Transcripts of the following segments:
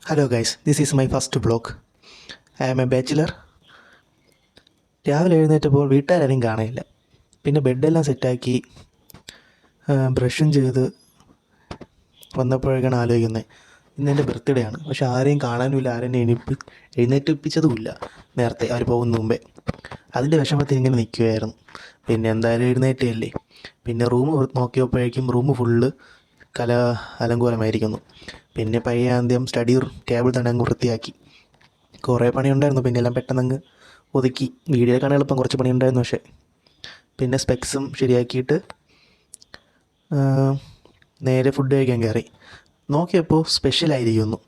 Hello guys, this is my first vlog. I am a bachelor. രാവിലെ എഴുന്നേറ്റപ്പോൾ വീട്ടുകാരും കാണാനില്ല. പിന്നെ ബെഡെല്ലാം സെറ്റാക്കി ബ്രഷും ചെയ്ത് വന്നപ്പോഴേക്കാണ് ആലോചിക്കുന്നത് ഇന്നെൻ്റെ ബർത്ത്ഡേ ആണ്. പക്ഷെ ആരെയും കാണാനുമില്ല, ആരെയും എഴുന്നേറ്റിപ്പിച്ചതുമില്ല നേരത്തെ അവർ പോകുന്ന മുമ്പേ. അതിൻ്റെ വിഷമത്തിൽ ഇങ്ങനെ നിൽക്കുമായിരുന്നു. പിന്നെ എന്തായാലും എഴുന്നേറ്റല്ലേ. പിന്നെ റൂം നോക്കിയപ്പോഴേക്കും റൂം ഫുള്ള് അലങ്കോലമായിരിക്കുന്നു. പിന്നെ പയ്യെ ആദ്യം സ്റ്റഡി ടേബിൾ തന്നെ അങ്ങ് വൃത്തിയാക്കി. കുറേ പണിയുണ്ടായിരുന്നു, പിന്നെ എല്ലാം പെട്ടെന്നങ്ങ് ഒതുക്കി. വീഡിയോ കാണാൻ എളുപ്പം കുറച്ച് പണിയുണ്ടായിരുന്നു. പക്ഷേ പിന്നെ സ്പെക്സും ശരിയാക്കിയിട്ട് നേരെ ഫുഡ് കഴിക്കാൻ കയറി. നോക്കിയപ്പോൾ സ്പെഷ്യലായിരിക്കുന്നു.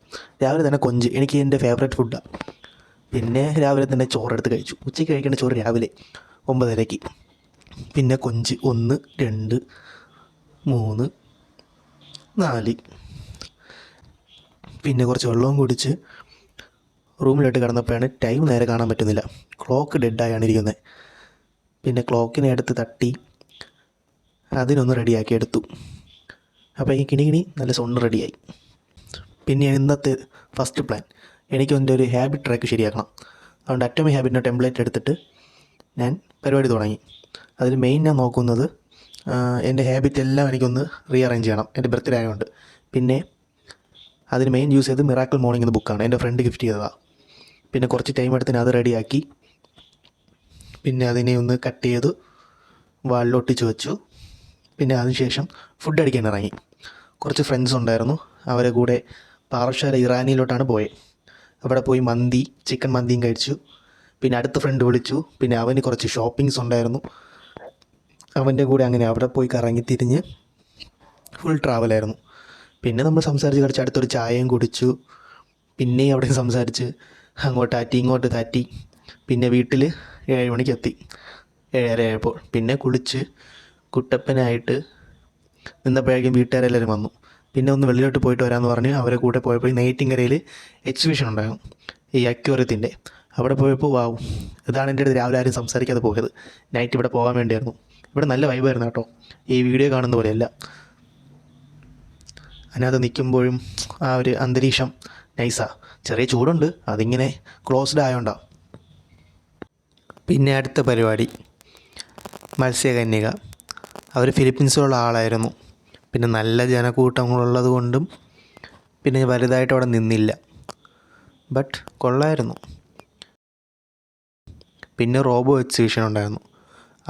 രാവിലെ തന്നെ കൊഞ്ച്, എനിക്ക് എൻ്റെ ഫേവറേറ്റ് ഫുഡാണ്. പിന്നെ രാവിലെ തന്നെ ചോറെടുത്ത് കഴിച്ചു. ഉച്ചയ്ക്ക് കഴിക്കേണ്ട ചോറ് രാവിലെ 9:30. പിന്നെ കൊഞ്ച് 1, 2, 3, 4. പിന്നെ കുറച്ച് വെള്ളവും കുടിച്ച് റൂമിലോട്ട് കിടന്നപ്പോഴാണ് ടൈം നേരെ കാണാൻ പറ്റുന്നില്ല. ക്ലോക്ക് ഡെഡായാണ് ഇരിക്കുന്നത്. പിന്നെ ക്ലോക്കിനെ എടുത്ത് തട്ടി അതിനൊന്ന് റെഡിയാക്കി എടുത്തു. അപ്പോൾ ഈ കിണി നല്ല സൗണ്ട് റെഡിയായി. പിന്നെ ഇന്നത്തെ ഫസ്റ്റ് പ്ലാൻ, എനിക്ക് എൻ്റെ ഒരു ഹാബിറ്റ് ട്രാക്ക് ശരിയാക്കണം. അതുകൊണ്ട് അറ്റോമിക് ഹാബിറ്റിൻ്റെ ടെംപ്ലേറ്റ് എടുത്തിട്ട് ഞാൻ പരിപാടി തുടങ്ങി. അതിൽ മെയിൻ ഞാൻ നോക്കുന്നത് എൻ്റെ ഹാബിറ്റ് എല്ലാം എനിക്കൊന്ന് റീഅറേഞ്ച് ചെയ്യണം, എൻ്റെ ബർത്ത്ഡേ ആയതുകൊണ്ട്. പിന്നെ അതിന് മെയിൻ യൂസ് ചെയ്ത് മിറാക്കിൾ മോർണിംഗ് എന്ന ബുക്കാണ്, എൻ്റെ ഫ്രണ്ട് ഗിഫ്റ്റ് ചെയ്തതാണ്. പിന്നെ കുറച്ച് ടൈം എടുത്തിന് അത് റെഡിയാക്കി. പിന്നെ അതിനെ ഒന്ന് കട്ട് ചെയ്ത് വാളിലൊട്ടിച്ച് വെച്ചു. പിന്നെ അതിനുശേഷം ഫുഡ് അടിക്കാൻ ഇറങ്ങി. കുറച്ച് ഫ്രണ്ട്സ് ഉണ്ടായിരുന്നു, അവരെ കൂടെ പാറശാല ഇറാനിയിലോട്ടാണ് പോയത്. അവിടെ പോയി ചിക്കൻ മന്തിയും കഴിച്ചു. പിന്നെ അടുത്ത ഫ്രണ്ട് വിളിച്ചു. പിന്നെ അവന് കുറച്ച് ഷോപ്പിങ്സ് ഉണ്ടായിരുന്നു, അവൻ്റെ കൂടെ അങ്ങനെ അവിടെ പോയി കറങ്ങി തിരിഞ്ഞ് ഫുൾ ട്രാവലായിരുന്നു. പിന്നെ നമ്മൾ സംസാരിച്ച് കളിച്ച് അടുത്തൊരു ചായയും കുടിച്ചു. പിന്നെയും അവിടെ സംസാരിച്ച് അങ്ങോട്ടാറ്റി ഇങ്ങോട്ട് താറ്റി. പിന്നെ വീട്ടിൽ 7 മണിക്ക് എത്തി, 7:30 ആയപ്പോൾ. പിന്നെ കുളിച്ച് കുട്ടപ്പനായിട്ട് നിന്നപ്പോഴേക്കും വീട്ടുകാരെല്ലാവരും വന്നു. പിന്നെ ഒന്ന് വെളിയിലോട്ട് പോയിട്ട് വരാമെന്ന് പറഞ്ഞ് അവരെ കൂടെ പോയപ്പോൾ നെയ്റ്റിങ്കരയിൽ എക്സിബിഷൻ ഉണ്ടായിരുന്നു, ഈ അക്വേറിയത്തിൻ്റെ. അവിടെ പോയപ്പോൾ വാവും, ഇതാണ് എൻ്റെ അടുത്ത് രാവിലെ ആരും സംസാരിക്കാതെ പോയത്. നൈറ്റ് ഇവിടെ പോകാൻ വേണ്ടിയായിരുന്നു. ഇവിടെ നല്ല വൈബായിരുന്നു കേട്ടോ, ഈ വീഡിയോ കാണുന്ന പോലെയല്ല. അതിനകത്ത് നിൽക്കുമ്പോഴും ആ ഒരു അന്തരീക്ഷം നൈസാണ്. ചെറിയ ചൂടുണ്ട്, അതിങ്ങനെ ക്ലോസ്ഡ് ആയതുകൊണ്ടാണ്. പിന്നെ അടുത്ത പരിപാടി മത്സ്യകന്യക. അവർ ഫിലിപ്പീൻസിലുള്ള ആളായിരുന്നു. പിന്നെ നല്ല ജനക്കൂട്ടങ്ങളുള്ളത് കൊണ്ടും പിന്നെ വലുതായിട്ട് അവിടെ നിന്നില്ല, ബട്ട് കൊള്ളായിരുന്നു. പിന്നെ റോബോ എക്സിബിഷൻ ഉണ്ടായിരുന്നു.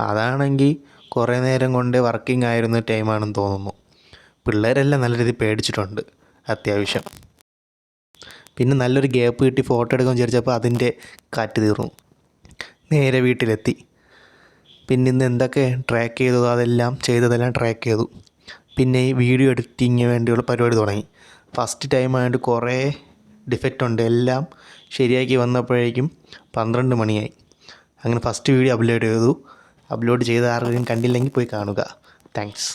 അതാണെങ്കിൽ കുറേ നേരം കൊണ്ട് വർക്കിംഗ് ആയിരുന്ന ടൈമാണെന്ന് തോന്നുന്നു. പിള്ളേരെല്ലാം നല്ല രീതിയിൽ പേടിച്ചിട്ടുണ്ട് അത്യാവശ്യം. പിന്നെ നല്ലൊരു ഗ്യാപ്പ് കിട്ടി ഫോട്ടോ എടുക്കാൻ വിചാരിച്ചപ്പോൾ അതിൻ്റെ കാറ്റ് തീർന്നു. നേരെ വീട്ടിലെത്തി. പിന്നെ ഇന്ന് എന്തൊക്കെ ട്രാക്ക് ചെയ്തതോ അതെല്ലാം ട്രാക്ക് ചെയ്തു. പിന്നെ ഈ വീഡിയോ എഡിറ്റിങ്ങിന് വേണ്ടിയുള്ള പരിപാടി തുടങ്ങി. ഫസ്റ്റ് ടൈം ആയതുകൊണ്ട് കുറേ ഡിഫക്റ്റ് ഉണ്ട്. എല്ലാം ശരിയാക്കി വന്നപ്പോഴേക്കും 12 മണിയായി. അങ്ങനെ ഫസ്റ്റ് വീഡിയോ അപ്ലോഡ് ചെയ്തു. അപ്ലോഡ് ചെയ്ത് ആരെങ്കിലും കണ്ടില്ലെങ്കിൽ പോയി കാണുക. താങ്ക്സ്.